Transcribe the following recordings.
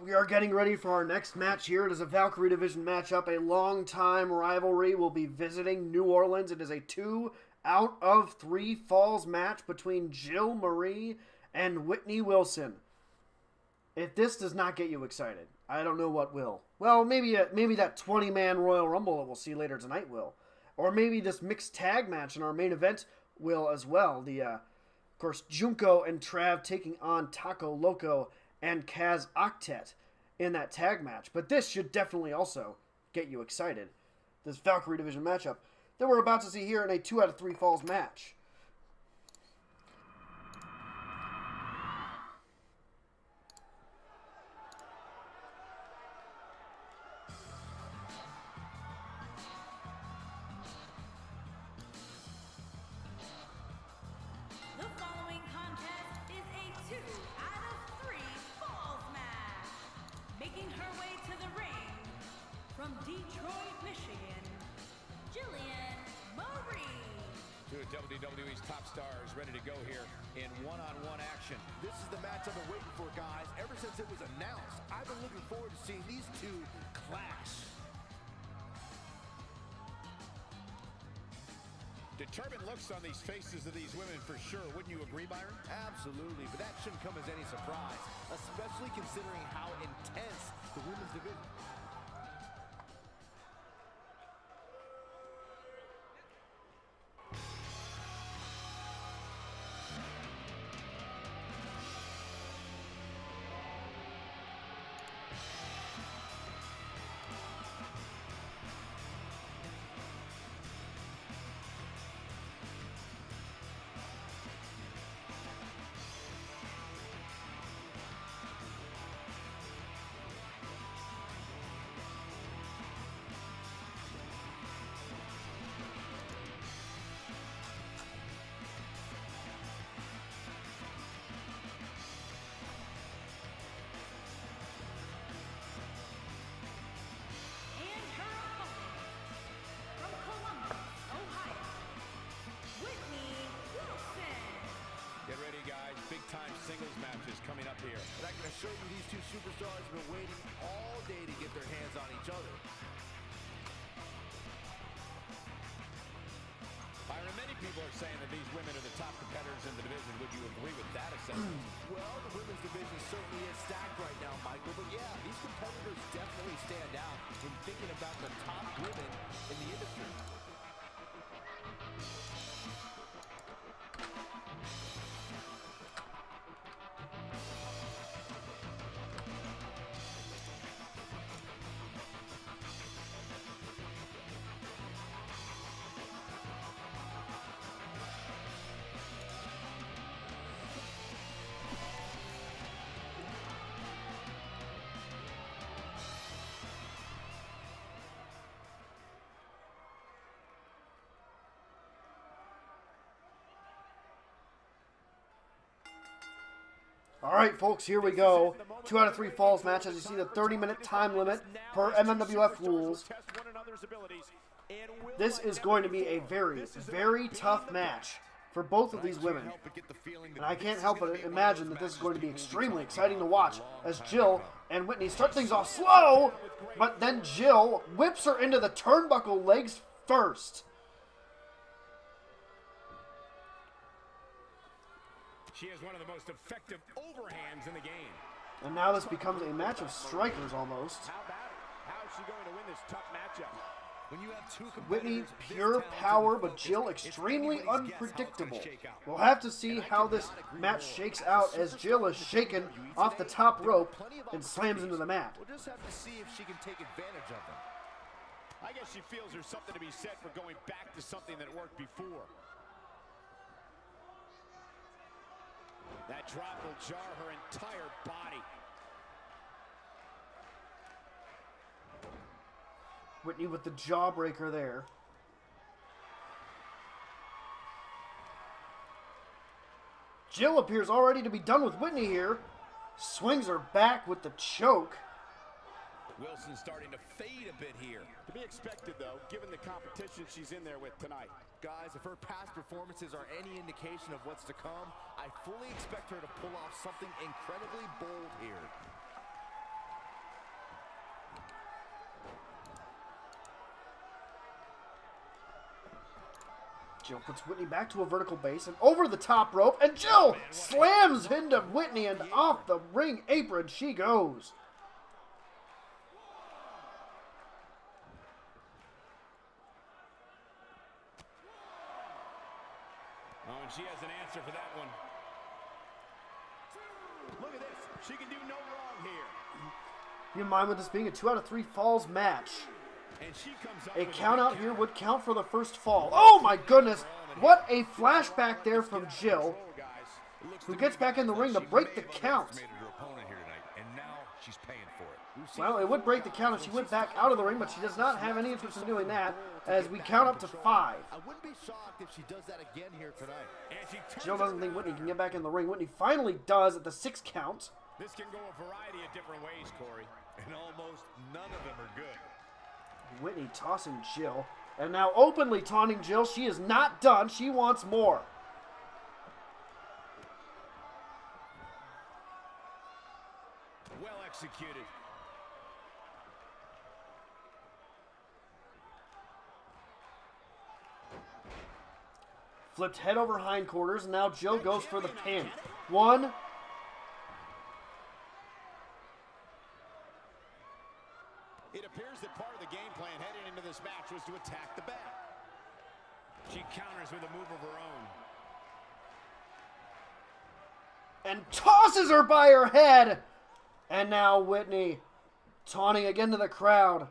We are getting ready for our next match here. It is a Valkyrie Division matchup. A long-time rivalry will be visiting New Orleans. It is a 2 out of 3 falls match between Jill Marie and Whitney Wilson. If this does not get you excited, I don't know what will. Well, maybe that 20-man Royal Rumble that we'll see later tonight will. Or maybe this mixed tag match in our main event will as well. Of course, Junko and Trav taking on Taco Loco and Kaz Octet in that tag match. But this should definitely also get you excited. This Valkyrie Division matchup that we're about to see here in a 2 out of 3 falls match. WWE's top stars ready to go here in one-on-one action. This is the match I've been waiting for, guys. Ever since it was announced, I've been looking forward to seeing these two clash. Determined looks on these faces of these women for sure. Wouldn't you agree, Byron? Absolutely, but that shouldn't come as any surprise, especially considering how intense the women's division. Big-time singles matches coming up here. But I can assure you these two superstars have been waiting all day to get their hands on each other. Byron, many people are saying that these women are the top competitors in the division. Would you agree with that assessment? Well, the women's division certainly is stacked right now, Michael. But yeah, these competitors definitely stand out in thinking about the top women in the industry. All right, folks, here we go. 2 out of 3 falls match. As you see, the 30-minute time limit per MMWF rules. This is going to be a very, very tough match for both of these women. And I can't help but imagine that this is going to be extremely exciting to watch as Jill and Whitney start things off slow, but then Jill whips her into the turnbuckle legs first. She has one of the most effective overhands in the game. And now this becomes a match of strikers almost. How about it? How is she going to win this tough matchup? When you have two Whitney, pure power, but Jill extremely unpredictable. We'll have to see how this match shakes out as Jill is shaken off the top rope and slams into the mat. We'll just have to see if she can take advantage of them. I guess she feels there's something to be said for going back to something that worked before. That drop will jar her entire body. Whitney with the jawbreaker there. Jill appears already to be done with Whitney here. Swings her back with the choke. Wilson's starting to fade a bit here. To be expected, though, given the competition she's in there with tonight. Guys, if her past performances are any indication of what's to come, I fully expect her to pull off something incredibly bold here. Jill puts Whitney back to a vertical base and over the top rope, and Jill slams into Whitney, and off the ring apron she goes. Oh, and she has an answer for that one. Look at this. She can do no wrong here. Keep in mind with this being a 2 out of 3 falls match, And she comes up a with count big out here would count for the first fall. Oh my goodness! What a flashback there from Jill, who gets back in the ring to break the count. Well, it would break the count if she went back out of the ring, but she does not have any interest in doing that, as we count up to 5. I wouldn't be shocked if she does that again here tonight. Jill doesn't think Whitney can get back in the ring. Whitney finally does at the 6 count. This can go a variety of different ways, Corey. And almost none of them are good. Whitney tossing Jill, and now openly taunting Jill. She is not done. She wants more. Well executed. Flipped head over hindquarters, and now Jill goes for the pin. 1. It appears that part of the game plan heading into this match was to attack the back. She counters with a move of her own. And tosses her by her head. And now Whitney taunting again to the crowd.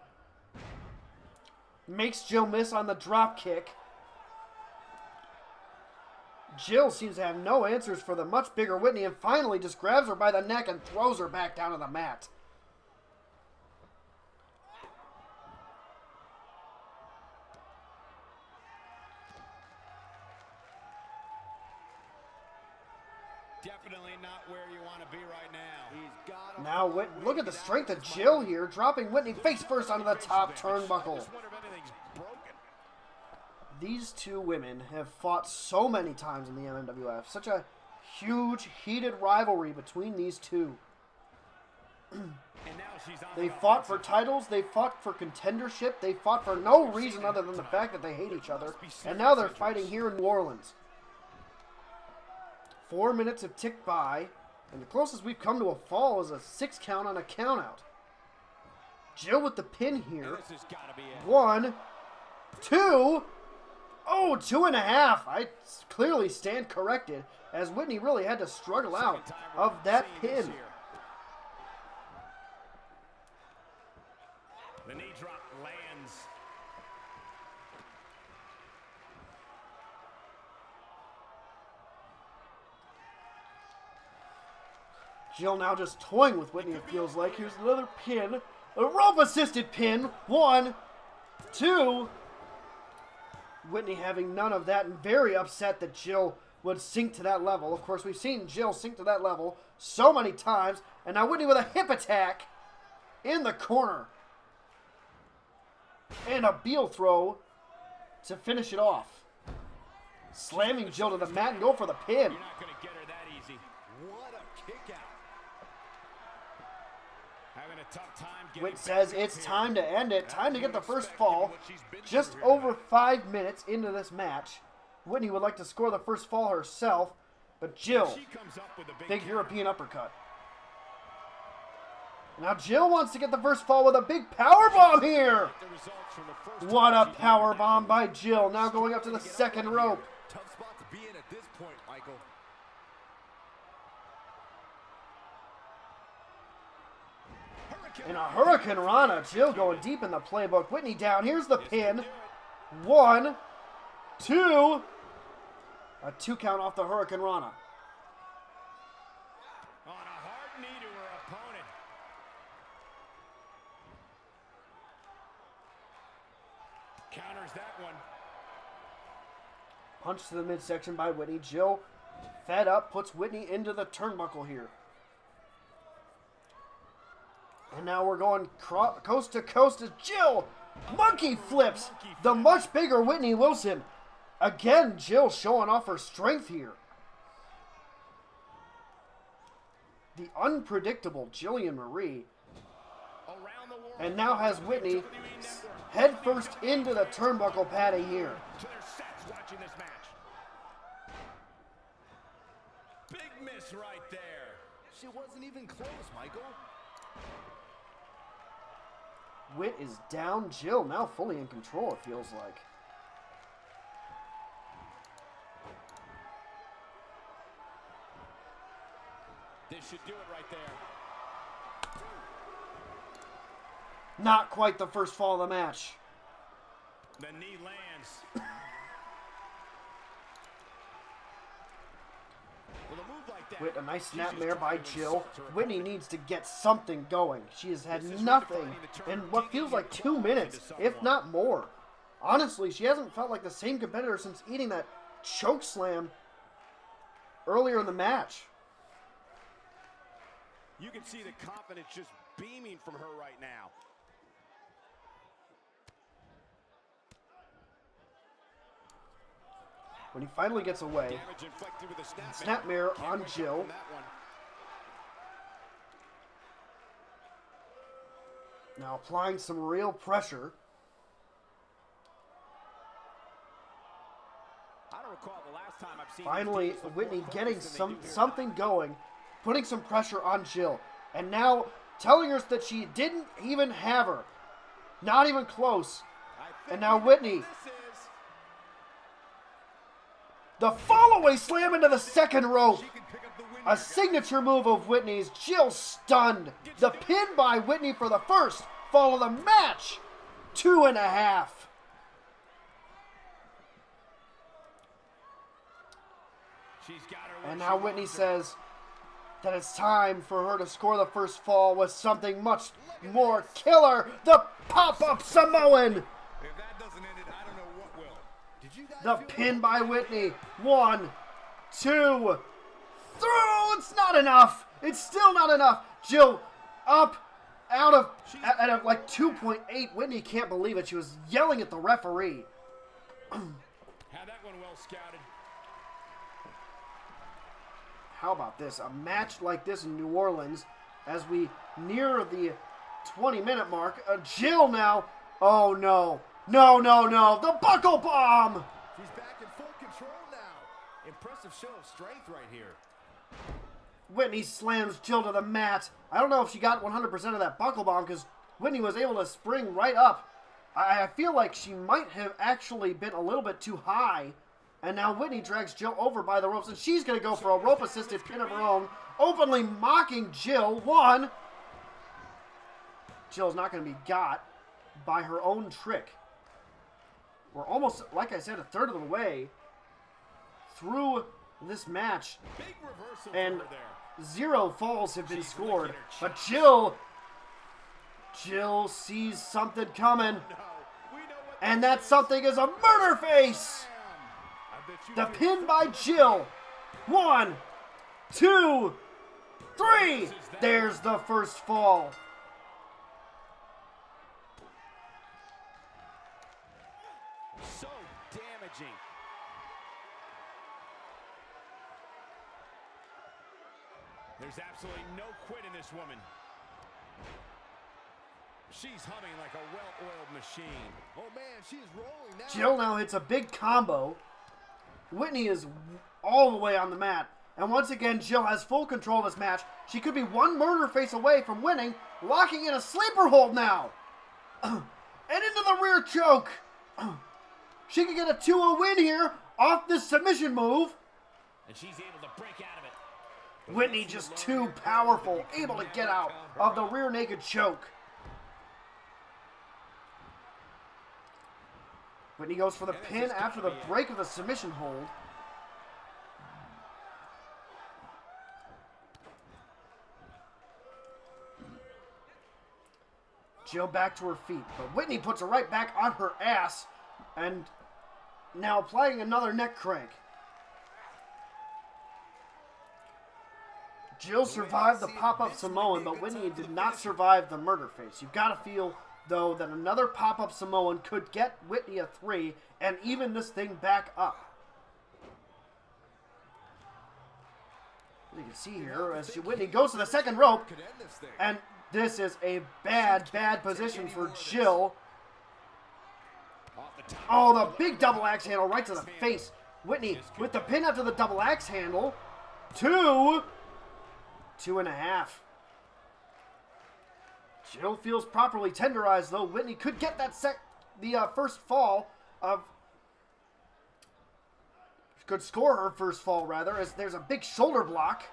Makes Jill miss on the drop kick. Jill seems to have no answers for the much bigger Whitney, and finally just grabs her by the neck and throws her back down to the mat. Definitely not where you want to be right now. He's got him. Now, look at the strength of Jill here, dropping Whitney face first onto the top turnbuckle. Just wonder if anything's broken. These two women have fought so many times in the MMWF. Such a huge, heated rivalry between these two. And now she's on They the fought for offensive. titles, they fought for contendership, they fought for no reason other than the fact that they hate each other. And now they're fighting here in New Orleans. 4 minutes have ticked by, and the closest we've come to a fall is a 6 count on a countout. Jill with the pin here. This has got to be it. 1, 2, oh, 2.5. I clearly stand corrected, as Whitney really had to struggle out of that pin. The knee drop lands. Jill now just toying with Whitney, it feels like. Here's another pin. A rope-assisted pin. 1, 2. Whitney having none of that and very upset that Jill would sink to that level. Of course, we've seen Jill sink to that level so many times. And now Whitney with a hip attack in the corner. And a heel throw to finish it off. Slamming Jill to the mat and go for the pin. You're not going to get her that easy. What a kick out. Having a tough time getting Whit back says up it's here. time to end it. Time to get the first fall. What she's been Just through here over tonight. 5 minutes into this match. Whitney would like to score the first fall herself, but Jill, She comes up with a big big counter. European uppercut. Now Jill wants to get the first fall with a big power bomb here. The results from the first What time a she power did that. bomb by Jill. Now going up to the second rope. Tough spot to be in at this point, Michael. And a Hurricane Rana. Jill going deep in the playbook. Whitney down. Here's the pin. 1, 2. A 2 count off the Hurricane Rana. On a hard knee to her opponent. Counters that one. Punch to the midsection by Whitney. Jill, fed up, puts Whitney into the turnbuckle here. And now we're going coast to coast as Jill monkey flips the much bigger Whitney Wilson. Again, Jill showing off her strength here. The unpredictable Jillian Marie. Around the world. And now has Whitney WWE Network. head first into the turnbuckle padding here. To their sets watching this match. right there. She wasn't even close, Michael. Whit is down. Jill now fully in control, it feels like. This should do it right there. Not quite the first fall of the match. The knee lands. With a move like that, Whit, a nice she's just snapmare by trying to Jill. insult her Whitney opponent. needs to get something going. She has had nothing in what feels like 2 minutes, if not more. Honestly, she hasn't felt like the same competitor since eating that choke slam earlier in the match. You can see the confidence just beaming from her right now. When he finally gets away, Damage inflicted with a snapmare on Can't Jill. from that one. Now applying some real pressure. I don't recall the last time I've seen Finally, these teams look Whitney more getting focused than they do here something tonight. going, putting some pressure on Jill, and now telling her that she didn't even have her. Not even close. I think And now we know Whitney. what this is. The follow-away slam into the second rope. She can pick up the win A here, guys. signature move of Whitney's. Jill stunned. The pin by Whitney for the first fall of the match. 2.5. She's got her where And she now Whitney wants her. says that it's time for her to score the first fall with something much more killer. The pop-up Samoan. If that doesn't end it, I don't know what will. Did you guys The feel pin that? by Whitney. 1, 2, 3. It's not enough. It's still not enough. Jill up, out of, at like 2.8. Whitney can't believe it. She was yelling at the referee. Had that one well scouted. How about this? A match like this in New Orleans as we near the 20-minute mark. Jill now. Oh, no. No, no, no. The buckle bomb. She's back in full control now. Impressive show of strength right here. Whitney slams Jill to the mat. I don't know if she got 100% of that buckle bomb because Whitney was able to spring right up. I feel like she might have actually been a little bit too high. And now Whitney drags Jill over by the ropes, and she's going to go for a rope-assisted pin of her own, openly mocking Jill. 1. Jill's not going to be got by her own trick. We're almost, like I said, a third of the way through this match, Big reversal and for her there. 0 falls have been She's scored. licking her But chops. Jill sees something coming, No, we know what and this that is. something is a murder face. I bet you The feel pin by Jill. 1, 2, 3. There's the first fall. so damaging. There's absolutely no quit in this woman. She's humming like a well-oiled machine. Oh man, she is rolling now. Jill now hits a big combo. Whitney is all the way on the mat. And once again, Jill has full control of this match. She could be one murder face away from winning, locking in a sleeper hold now. And into the rear choke. She could get a 2-0 win here off this submission move. And she's able to break out of it. Whitney just too powerful, able to get out of the rear naked choke. Whitney goes for the pin after the break of the submission hold. Jill back to her feet, but Whitney puts her right back on her ass and now applying another neck crank. Jill survived the pop-up Samoan, but Whitney did not survive the murder face. You've got to feel, though, that another pop-up Samoan could get Whitney a 3 and even this thing back up. You can see here as Whitney goes to the second rope, Could end this thing. and this is a bad, bad position for Jill. Off the top. Oh, the big double axe handle right to the face. Whitney with the pin after the double axe handle. 2, 2.5. Jill feels properly tenderized, though. Whitney could get that first fall of... Could score her first fall, rather, as there's a big shoulder block.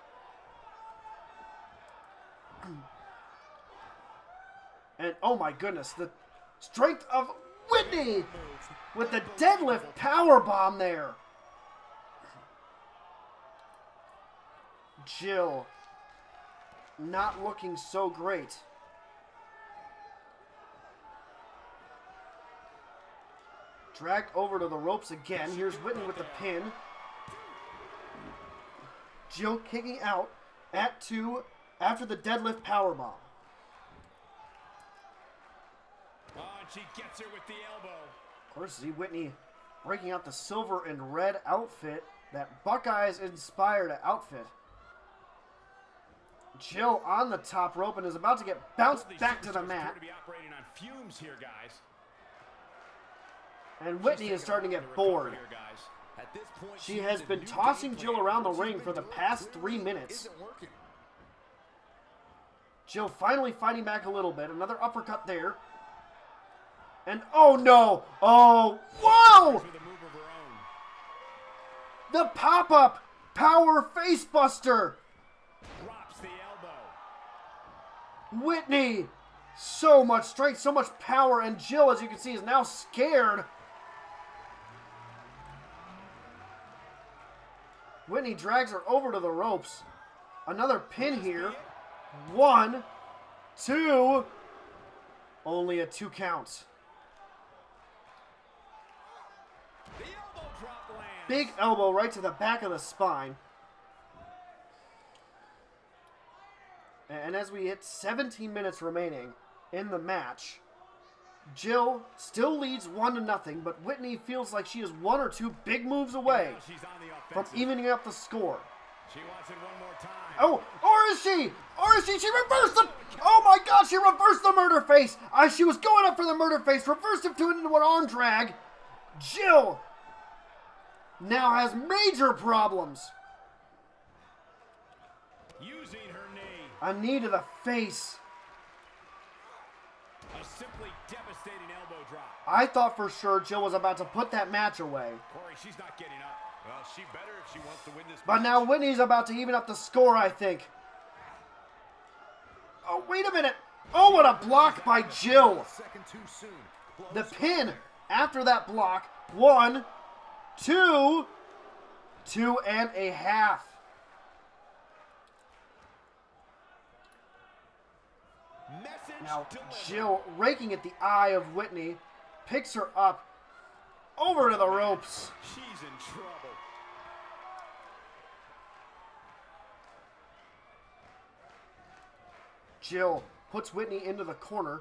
And, oh my goodness, the strength of Whitney with the deadlift powerbomb there. Jill not looking so great. Dragged over to the ropes again. Here's Whitney with the pin. Jill kicking out at 2 after the deadlift powerbomb. Oh, and she gets her with the elbow. Of course, see Whitney breaking out the silver and red outfit, that Buckeyes-inspired outfit. Jill on the top rope and is about to get bounced back to the mat. To be operating on fumes here, guys. And Whitney is starting to get bored. At this point, She has been tossing Jill around the ring for the past 3 minutes. Jill finally fighting back a little bit. Another uppercut there. And oh no! Oh, whoa! The pop-up power face buster. Drops the elbow. Whitney, so much strength, so much power, and Jill, as you can see, is now scared. Whitney drags her over to the ropes. Another pin here. 1, 2. Only a 2 count. The elbow drop lands. Big elbow right to the back of the spine. And as we hit 17 minutes remaining in the match, Jill still leads 1-0, but Whitney feels like she is 1 or 2 big moves away She's on the from offensive. evening up the score. She wants it one more time. Oh, or is she? Or is she? She reversed the... Oh my God, she reversed the murder face. She was going up for the murder face, reversed it into an arm drag. Jill now has major problems. Using her knee. A knee to the face. A simply devastating elbow drop. I thought for sure Jill was about to put that match away. Corey, she's not getting up. Well, she better if she wants to win this But match. now Whitney's about to even up the score, I think. Oh, wait a minute. Oh, what a block by Jill. Second too soon. The pin after that block. 1, 2, 2.5. Message Now delivered. Jill, raking at the eye of Whitney, picks her up over to the ropes. She's in trouble. Jill puts Whitney into the corner.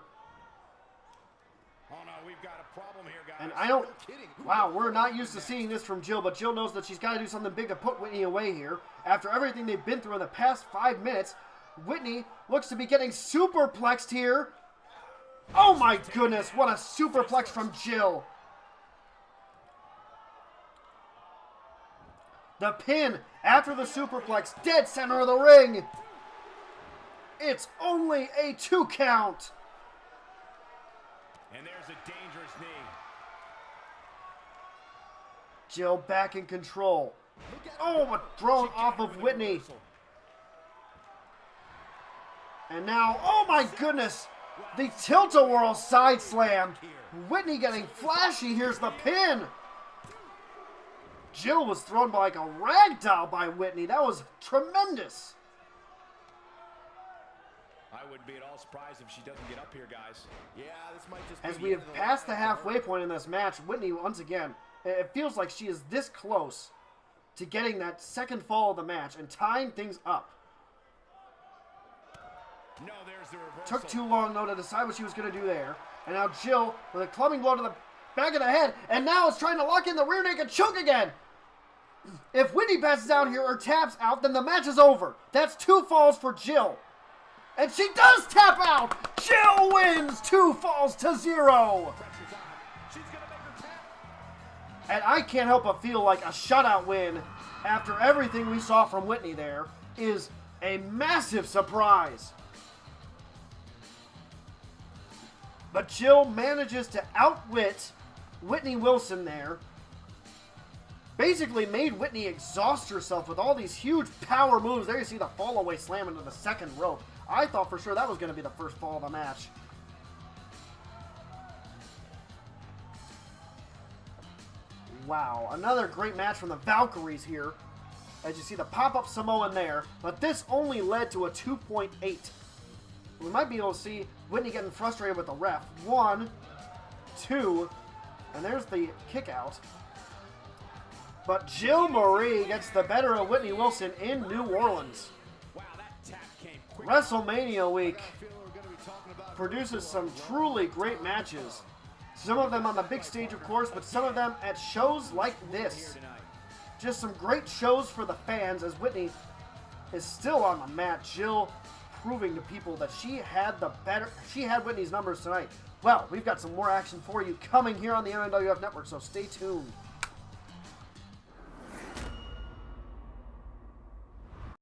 Oh no, we've got a problem here, guys. And I don't... No kidding. Wow, we're not used to seeing this from Jill, but Jill knows that she's got to do something big to put Whitney away here. After everything they've been through in the past 5 minutes, Whitney looks to be getting superplexed here. Oh my goodness, what a superplex from Jill. The pin after the superplex, dead center of the ring. It's only a 2 count. And there's a dangerous knee. Jill back in control. Oh, but thrown off of Whitney. And now, oh my goodness, the tilt-a-whirl side slam. Whitney getting flashy. Here's the pin. Jill was thrown like a rag doll by Whitney. That was tremendous. I wouldn't be at all surprised if she doesn't get up here, guys. Yeah, this might just be As the we end have of the passed the line. halfway point in this match, Whitney, once again, it feels like she is this close to getting that second fall of the match and tying things up. No, there's the reversal. Took too long, though, to decide what she was going to do there. And now Jill with a clubbing blow to the back of the head, and now is trying to lock in the rear naked choke again. If Whitney passes out here or taps out, then the match is over. That's 2 falls for Jill. And she does tap out. Jill wins 2 falls to 0. Pressure's on. She's gonna make her tap. And I can't help but feel like a shutout win after everything we saw from Whitney there is A massive surprise. But Jill manages to outwit Whitney Wilson there. Basically made Whitney exhaust herself with all these huge power moves. There you see the fall away slam into the second rope. I thought for sure that was going to be the first fall of the match. Wow, another great match from the Valkyries here. As you see the pop-up Samoan there. But this only led to a 2.8. We might be able to see Whitney getting frustrated with the ref. 1, 2, and there's the kick out. But Jill Marie gets the better of Whitney Wilson in New Orleans. Wow, that tap came quick. WrestleMania week I feel we're going to be talking about produces some truly great matches. Some of them on the big stage, of course, but some of them at shows like this. Just some great shows for the fans as Whitney is still on the mat. Jill proving to people that she had Whitney's numbers tonight. Well, we've got some more action for you coming here on the MMWF Network, so stay tuned.